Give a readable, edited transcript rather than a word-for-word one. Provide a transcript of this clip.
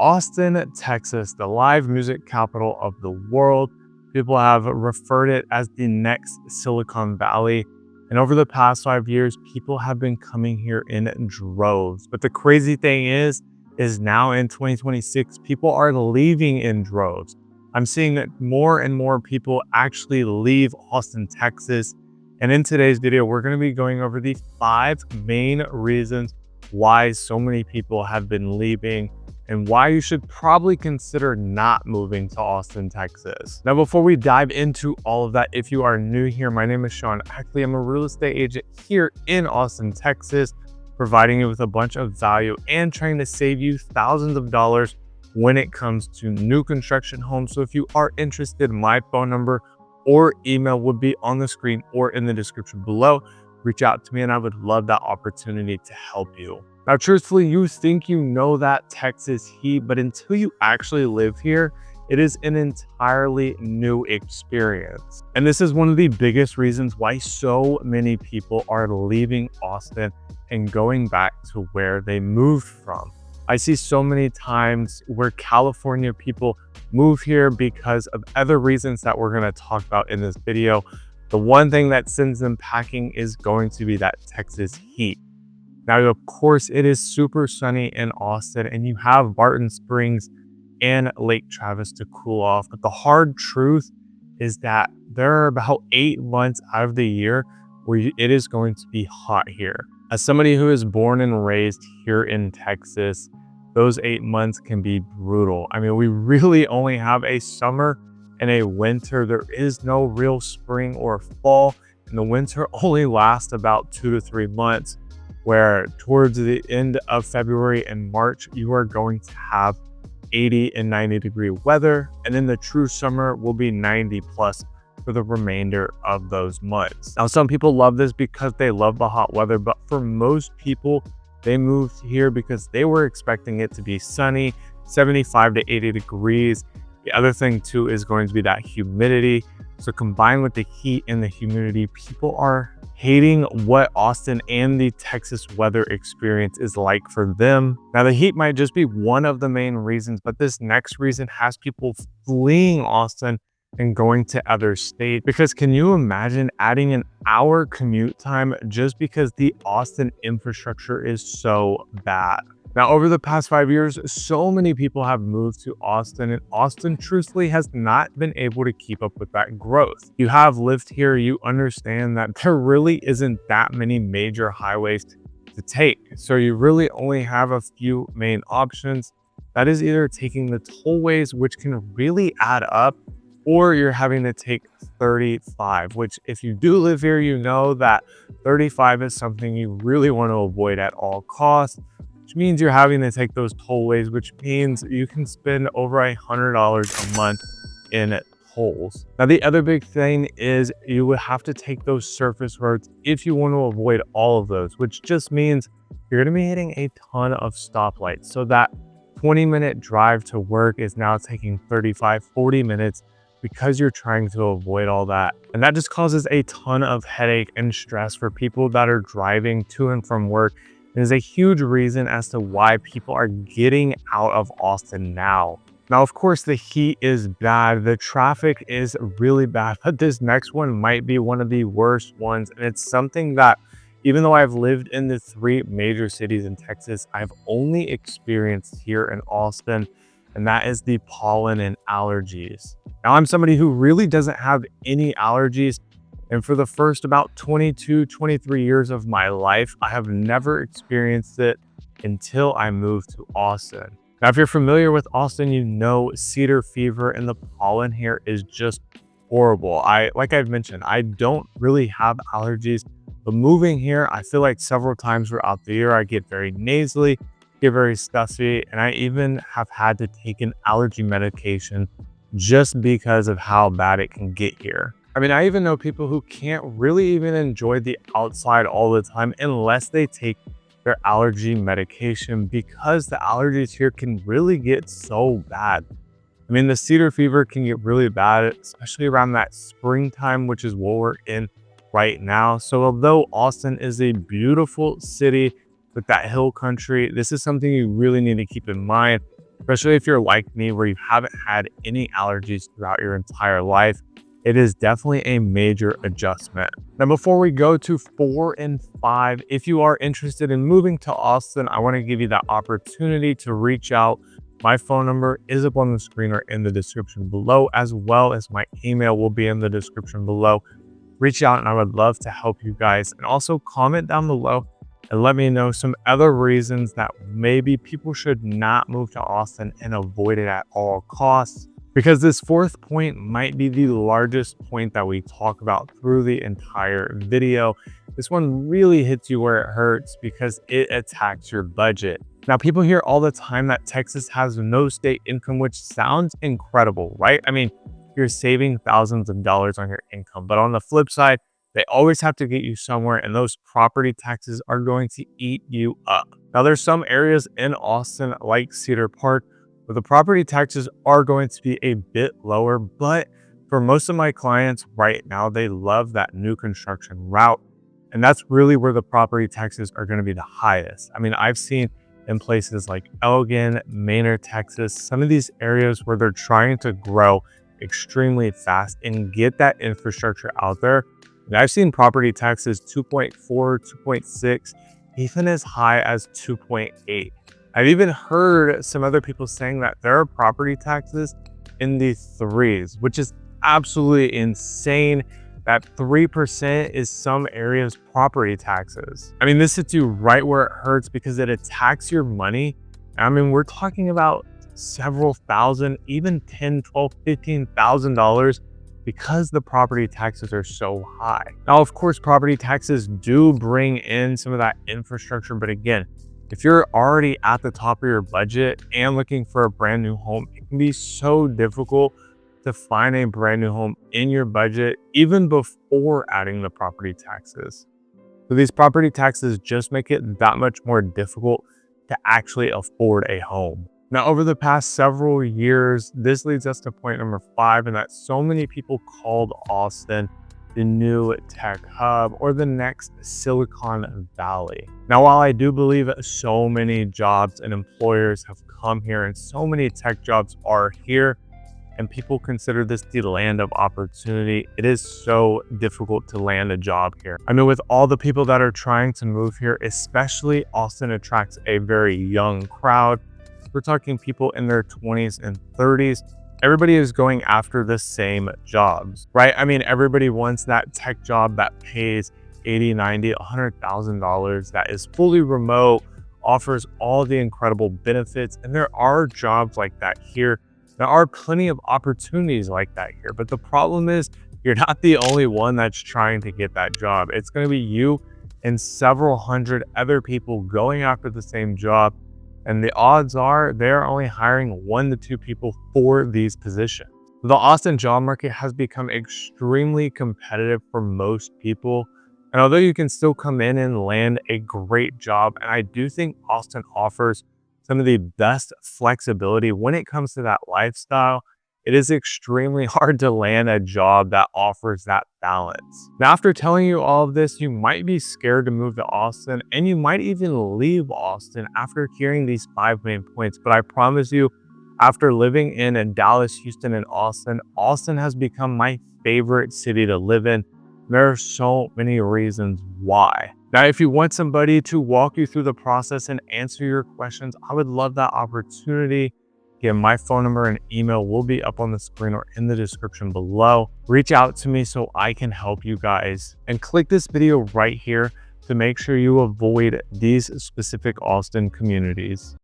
Austin, Texas, the live music capital of the world. People have referred it as the next Silicon Valley. And over the past 5 years, people have been coming here in droves. But the crazy thing is now in 2026, people are leaving in droves. I'm seeing that more and more people actually leave Austin, Texas. And in today's video, we're going to be going over the 5 main reasons why so many people have been leaving and why you should probably consider not moving to Austin, Texas. Now, before we dive into all of that, if you are new here, my name is Sean Ackley. I'm a real estate agent here in Austin, Texas, providing you with a bunch of value and trying to save you thousands of dollars when it comes to new construction homes. So if you are interested, my phone number or email would be on the screen or in the description below. Reach out to me and I would love that opportunity to help you. Now, truthfully, you think you know that Texas heat, but until you actually live here, it is an entirely new experience. And this is one of the biggest reasons why so many people are leaving Austin and going back to where they moved from. I see so many times where California people move here because of other reasons that we're going to talk about in this video. The one thing that sends them packing is going to be that Texas heat. Now, of course, it is super sunny in Austin and you have Barton Springs and Lake Travis to cool off. But the hard truth is that there are about 8 months out of the year where it is going to be hot here. As somebody who is born and raised here in Texas, those 8 months can be brutal. I mean, we really only have a summer and a winter. There is no real spring or fall, and the winter only lasts about 2 to 3 months, where towards the end of February and March, you are going to have 80 and 90 degree weather. And then the true summer will be 90 plus for the remainder of those months. Now, some people love this because they love the hot weather, but for most people, they moved here because they were expecting it to be sunny, 75 to 80 degrees. The other thing too is going to be that humidity. So combined with the heat and the humidity, people are hating what Austin and the Texas weather experience is like for them. Now, the heat might just be one of the main reasons, but this next reason has people fleeing Austin and going to other states. Because can you imagine adding an hour commute time just because the Austin infrastructure is so bad? Now, over the past 5 years, so many people have moved to Austin, and Austin truthfully has not been able to keep up with that growth. You have lived here, you understand that there really isn't that many major highways to take. So you really only have a few main options. That is either taking the tollways, which can really add up, or you're having to take 35, which if you do live here, you know that 35 is something you really want to avoid at all costs, which means you're having to take those tollways, which means you can spend over $100 a month in tolls. Now, the other big thing is you would have to take those surface roads if you want to avoid all of those, which just means you're going to be hitting a ton of stoplights. So that 20-minute drive to work is now taking 35, 40 minutes because you're trying to avoid all that. And that just causes a ton of headache and stress for people that are driving to and from work. It is a huge reason as to why people are getting out of Austin now. Now, of course, the heat is bad. The traffic is really bad, but this next one might be one of the worst ones. And it's something that, even though I've lived in the 3 major cities in Texas, I've only experienced here in Austin, and that is the pollen and allergies. Now, I'm somebody who really doesn't have any allergies. And for the first about 22, 23 years of my life, I have never experienced it until I moved to Austin. Now, if you're familiar with Austin, you know cedar fever and the pollen here is just horrible. Like I've mentioned, I don't really have allergies, but moving here, I feel like several times throughout the year, I get very nasally, get very stuffy, and I even have had to take an allergy medication just because of how bad it can get here. I mean, I even know people who can't really even enjoy the outside all the time unless they take their allergy medication because the allergies here can really get so bad. I mean, the cedar fever can get really bad, especially around that springtime, which is what we're in right now. So although Austin is a beautiful city with that hill country, this is something you really need to keep in mind. especially if you're like me where you haven't had any allergies throughout your entire life. It is definitely a major adjustment. Now, before we go to 4 and 5, if you are interested in moving to Austin, I want to give you that opportunity to reach out. My phone number is up on the screen or in the description below, as well as my email will be in the description below. Reach out and I would love to help you guys. And also comment down below and let me know some other reasons that maybe people should not move to Austin and avoid it at all costs. Because this fourth point might be the largest point that we talk about through the entire video. This one really hits you where it hurts because it attacks your budget. Now, people hear all the time that Texas has no state income, which sounds incredible, right? I mean, you're saving thousands of dollars on your income, but on the flip side, they always have to get you somewhere, and those property taxes are going to eat you up. Now, there's some areas in Austin like Cedar Park where the property taxes are going to be a bit lower, but for most of my clients right now, they love that new construction route. And that's really where the property taxes are going to be the highest. I mean, I've seen in places like Elgin, Maynard, Texas, some of these areas where they're trying to grow extremely fast and get that infrastructure out there. And I've seen property taxes 2.4, 2.6, even as high as 2.8. I've even heard some other people saying that there are property taxes in the 3s, which is absolutely insane. That 3% is some areas' property taxes. I mean, this hits you right where it hurts because it attacks your money. I mean, we're talking about several thousand, even $10, $12, $15,000 because the property taxes are so high. Now, of course, property taxes do bring in some of that infrastructure, but again, if you're already at the top of your budget and looking for a brand new home, it can be so difficult to find a brand new home in your budget, even before adding the property taxes. So these property taxes just make it that much more difficult to actually afford a home. Now, over the past several years, this leads us to point number 5, and that so many people called Austin the new tech hub or the next Silicon Valley. Now, while I do believe so many jobs and employers have come here and so many tech jobs are here, and people consider this the land of opportunity, it is so difficult to land a job here. I mean, with all the people that are trying to move here, especially Austin attracts a very young crowd. We're talking people in their 20s and 30s. Everybody is going after the same jobs, right? I mean, everybody wants that tech job that pays $80, $90, $100,000, that is fully remote, offers all the incredible benefits. And there are jobs like that here. There are plenty of opportunities like that here. But the problem is you're not the only one that's trying to get that job. It's going to be you and several hundred other people going after the same job. And the odds are they're only hiring 1 to 2 people for these positions. The Austin job market has become extremely competitive for most people. And although you can still come in and land a great job, and I do think Austin offers some of the best flexibility when it comes to that lifestyle, it is extremely hard to land a job that offers that balance. Now, after telling you all of this, you might be scared to move to Austin, and you might even leave Austin after hearing these 5 main points. But I promise you, after living in Dallas, Houston, and Austin, Austin has become my favorite city to live in. There are so many reasons why. Now, if you want somebody to walk you through the process and answer your questions, I would love that opportunity. Again, my phone number and email will be up on the screen or in the description below. Reach out to me so I can help you guys. And click this video right here to make sure you avoid these specific Austin communities.